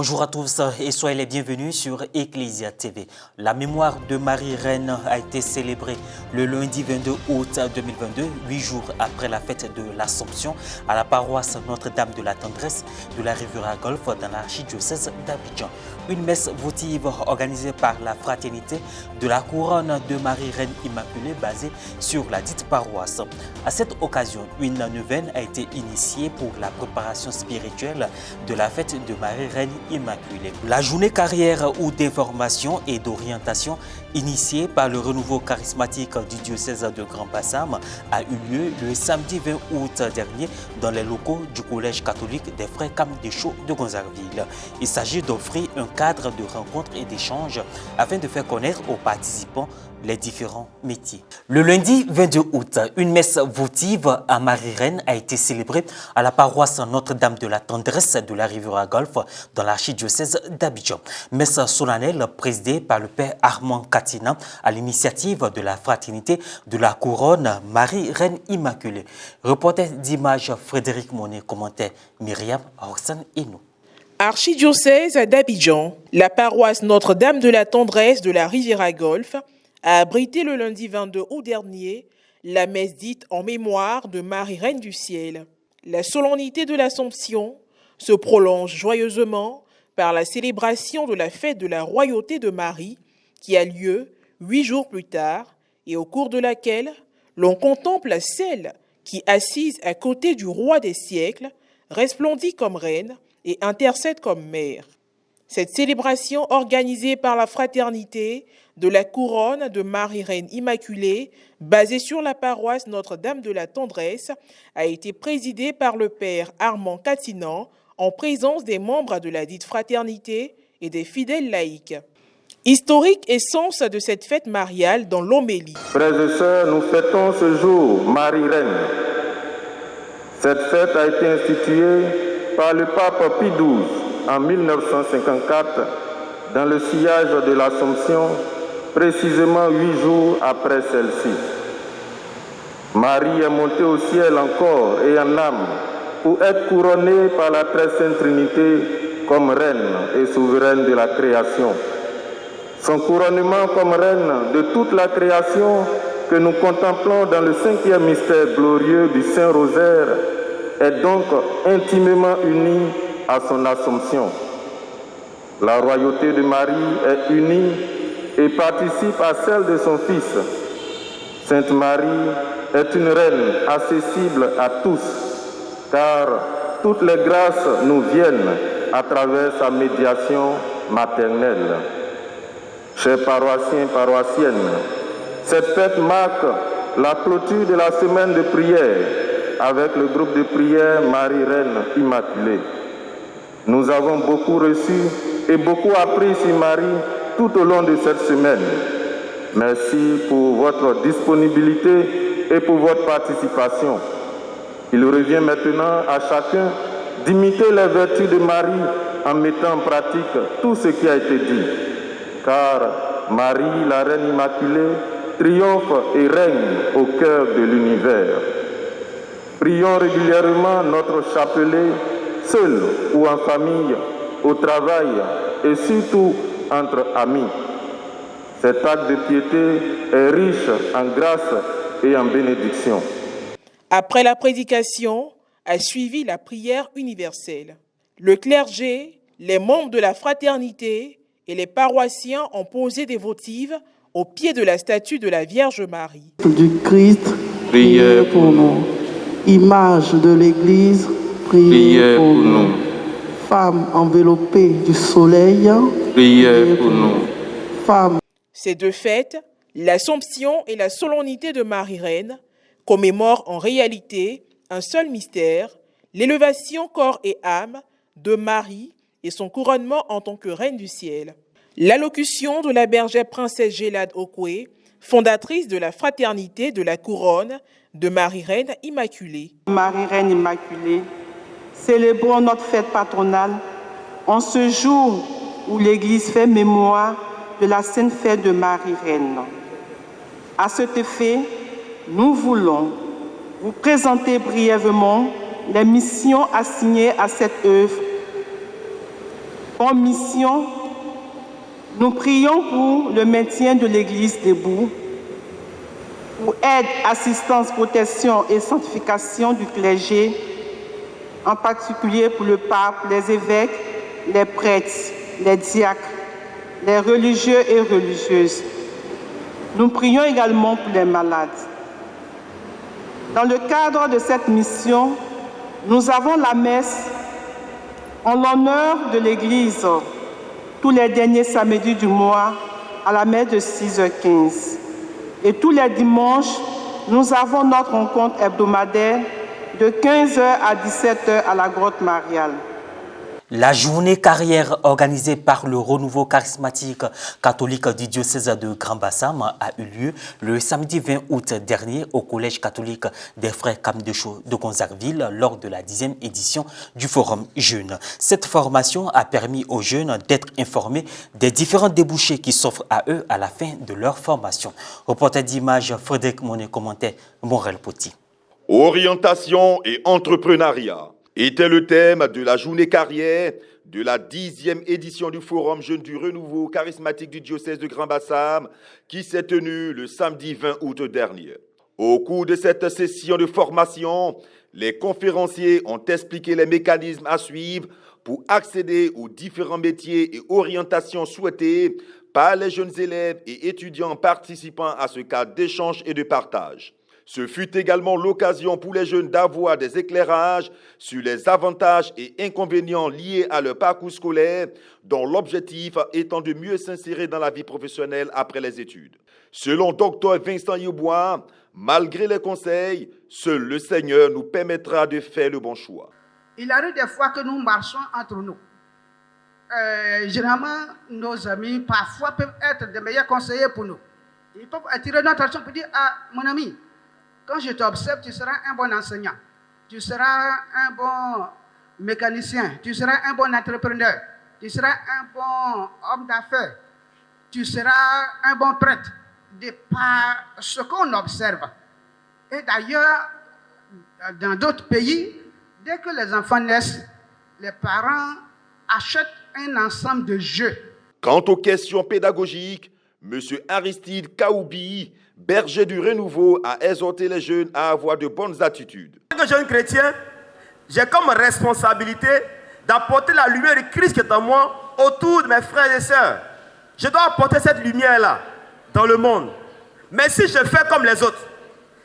Bonjour à tous et soyez les bienvenus sur Ecclesia TV. La mémoire de Marie-Reine a été célébrée le lundi 22 août 2022, 8 jours après la fête de l'Assomption à la paroisse Notre-Dame de la Tendresse de la Riviera-Golfe dans l'archidiocèse d'Abidjan. Une messe votive organisée par la Fraternité de la Couronne de Marie-Reine Immaculée basée sur la dite paroisse. À cette occasion, une neuvaine a été initiée pour la préparation spirituelle de la fête de Marie-Reine Immaculée. La journée carrière ou d'information et d'orientation initiée par le renouveau charismatique du diocèse de Grand Bassam a eu lieu le samedi 20 août dernier dans les locaux du collège catholique des frères Camdechaud de Gonzarville. Il s'agit d'offrir un cadre de rencontres et d'échanges afin de faire connaître aux participants les différents métiers. Le lundi 22 août, une messe votive à Marie-Reine a été célébrée à la paroisse Notre-Dame de la Tendresse de la Riviera-Golfe dans l'archidiocèse d'Abidjan. Messe solennelle présidée par le père Armand Katina à l'initiative de la Fraternité de la Couronne Marie-Reine Immaculée. Reporter d'images Frédéric Monet, commentaire Myriam Roxane Eno. Archidiocèse d'Abidjan, la paroisse Notre-Dame de la Tendresse de la Riviera-Golfe a abrité le lundi 22 août dernier la messe dite en mémoire de Marie-Reine du Ciel. La solennité de l'Assomption se prolonge joyeusement par la célébration de la fête de la royauté de Marie qui a lieu 8 jours plus tard et au cours de laquelle l'on contemple celle qui, assise à côté du roi des siècles, resplendit comme reine et intercède comme mère. Cette célébration organisée par la Fraternité de la Couronne de Marie-Reine Immaculée, basée sur la paroisse Notre-Dame de la Tendresse, a été présidée par le père Armand Katinan en présence des membres de la dite fraternité et des fidèles laïcs. Historique essence de cette fête mariale dans l'homélie. Frères et sœurs, nous fêtons ce jour Marie-Reine. Cette fête a été instituée par le pape Pie XII en 1954 dans le sillage de l'Assomption, précisément 8 jours après celle-ci. Marie est montée au ciel en corps et en âme pour être couronnée par la très sainte Trinité comme reine et souveraine de la création. Son couronnement comme reine de toute la création que nous contemplons dans le 5e mystère glorieux du Saint-Rosaire est donc intimement uni à son Assomption. La royauté de Marie est unie et participe à celle de son Fils. Sainte Marie est une reine accessible à tous, car toutes les grâces nous viennent à travers sa médiation maternelle. Chers paroissiens, paroissiennes, cette fête marque la clôture de la semaine de prière avec le groupe de prière Marie-Reine Immaculée. Nous avons beaucoup reçu et beaucoup appris sur Marie tout au long de cette semaine. Merci pour votre disponibilité et pour votre participation. Il revient maintenant à chacun d'imiter les vertus de Marie en mettant en pratique tout ce qui a été dit. Car Marie, la Reine Immaculée, triomphe et règne au cœur de l'univers. Prions régulièrement notre chapelet, seul ou en famille, au travail et surtout entre amis. Cet acte de piété est riche en grâce et en bénédiction. Après la prédication, a suivi la prière universelle. Le clergé, les membres de la fraternité et les paroissiens ont posé des votives au pied de la statue de la Vierge Marie. Du Christ, priez pour nous. Image de l'Église, priez pour nous. Femme enveloppée du soleil, priez pour nous. Femme. Ces deux fêtes, l'Assomption et la solennité de Marie-Reine, commémorent en réalité un seul mystère, l'élévation corps et âme de Marie et son couronnement en tant que Reine du Ciel. L'allocution de la bergère princesse Gélade Okwe, fondatrice de la Fraternité de la Couronne de Marie-Reine Immaculée. Marie-Reine Immaculée, célébrons notre fête patronale en ce jour où l'Église fait mémoire de la sainte fête de Marie-Reine. À cet effet, nous voulons vous présenter brièvement les missions assignées à cette œuvre comme mission, nous prions pour le maintien de l'Église debout, pour aide, assistance, protection et sanctification du clergé, en particulier pour le pape, les évêques, les prêtres, les diacres, les religieux et religieuses. Nous prions également pour les malades. Dans le cadre de cette mission, nous avons la messe en l'honneur de l'Église tous les derniers samedis du mois à la messe de 6h15. Et tous les dimanches, nous avons notre rencontre hebdomadaire de 15h à 17h à la grotte mariale. La journée carrière organisée par le renouveau charismatique catholique du diocèse de Grand Bassam a eu lieu le samedi 20 août dernier au collège catholique des frères Camdecho de Gonzagueville lors de la 10e édition du Forum Jeunes. Cette formation a permis aux jeunes d'être informés des différents débouchés qui s'offrent à eux à la fin de leur formation. Reporter d'image Frédéric Monet, commentait Morel Poti. Orientation et entrepreneuriat était le thème de la journée carrière de la 10e édition du Forum Jeunes du Renouveau charismatique du diocèse de Grand Bassam qui s'est tenue le samedi 20 août dernier. Au cours de cette session de formation, les conférenciers ont expliqué les mécanismes à suivre pour accéder aux différents métiers et orientations souhaitées par les jeunes élèves et étudiants participant à ce cadre d'échange et de partage. Ce fut également l'occasion pour les jeunes d'avoir des éclairages sur les avantages et inconvénients liés à leur parcours scolaire, dont l'objectif étant de mieux s'insérer dans la vie professionnelle après les études. Selon Dr Vincent Yebois, malgré les conseils, seul le Seigneur nous permettra de faire le bon choix. Il arrive des fois que nous marchons entre nous. Généralement, nos amis parfois peuvent être des meilleurs conseillers pour nous. Ils peuvent attirer notre attention pour dire « Ah, mon ami, quand je t'observe, tu seras un bon enseignant, tu seras un bon mécanicien, tu seras un bon entrepreneur, tu seras un bon homme d'affaires, tu seras un bon prêtre, de par ce qu'on observe. » Et d'ailleurs, dans d'autres pays, dès que les enfants naissent, les parents achètent un ensemble de jeux. Quant aux questions pédagogiques, M. Aristide Kaoubi, berger du Renouveau, a exhorté les jeunes à avoir de bonnes attitudes. En tant que jeune chrétien, j'ai comme responsabilité d'apporter la lumière de Christ qui est en moi autour de mes frères et sœurs. Je dois apporter cette lumière-là dans le monde. Mais si je fais comme les autres,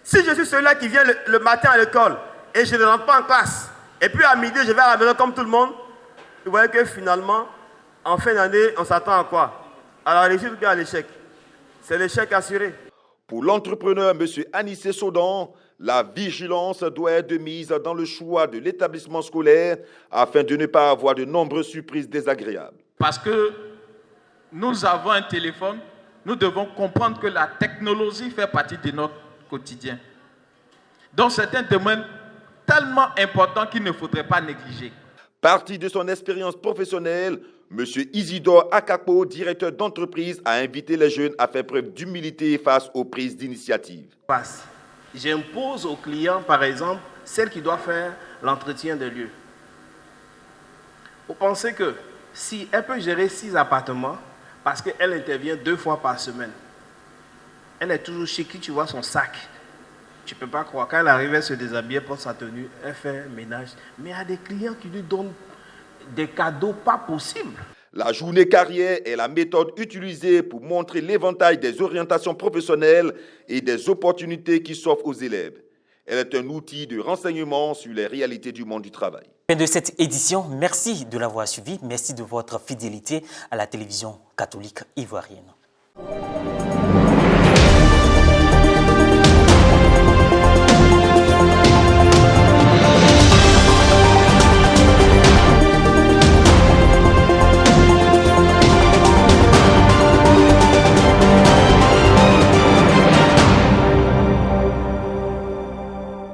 si je suis celui-là qui vient le matin à l'école et je ne rentre pas en classe, et puis à midi je vais à la maison comme tout le monde, vous voyez que finalement, en fin d'année, on s'attend à quoi? À la réussite ou bien à l'échec? C'est l'échec assuré. Pour l'entrepreneur M. Anissé Sodan, la vigilance doit être de mise dans le choix de l'établissement scolaire afin de ne pas avoir de nombreuses surprises désagréables. Parce que nous avons un téléphone, nous devons comprendre que la technologie fait partie de notre quotidien. Donc c'est un domaine tellement important qu'il ne faudrait pas négliger. Parti de son expérience professionnelle, M. Isidore Akapo, directeur d'entreprise, a invité les jeunes à faire preuve d'humilité face aux prises d'initiative. J'impose aux clients, par exemple, celle qui doit faire l'entretien des lieux. Vous pensez que si elle peut gérer 6 appartements, parce qu'elle intervient 2 fois par semaine, elle est toujours chic, tu vois son sac. Tu ne peux pas croire, quand elle arrive, elle se déshabille, elle porte sa tenue, elle fait ménage. Mais il y a des clients qui lui donnent des cadeaux pas possibles. La journée carrière est la méthode utilisée pour montrer l'éventail des orientations professionnelles et des opportunités qui s'offrent aux élèves. Elle est un outil de renseignement sur les réalités du monde du travail. Fin de cette édition, merci de l'avoir suivi, merci de votre fidélité à la télévision catholique ivoirienne.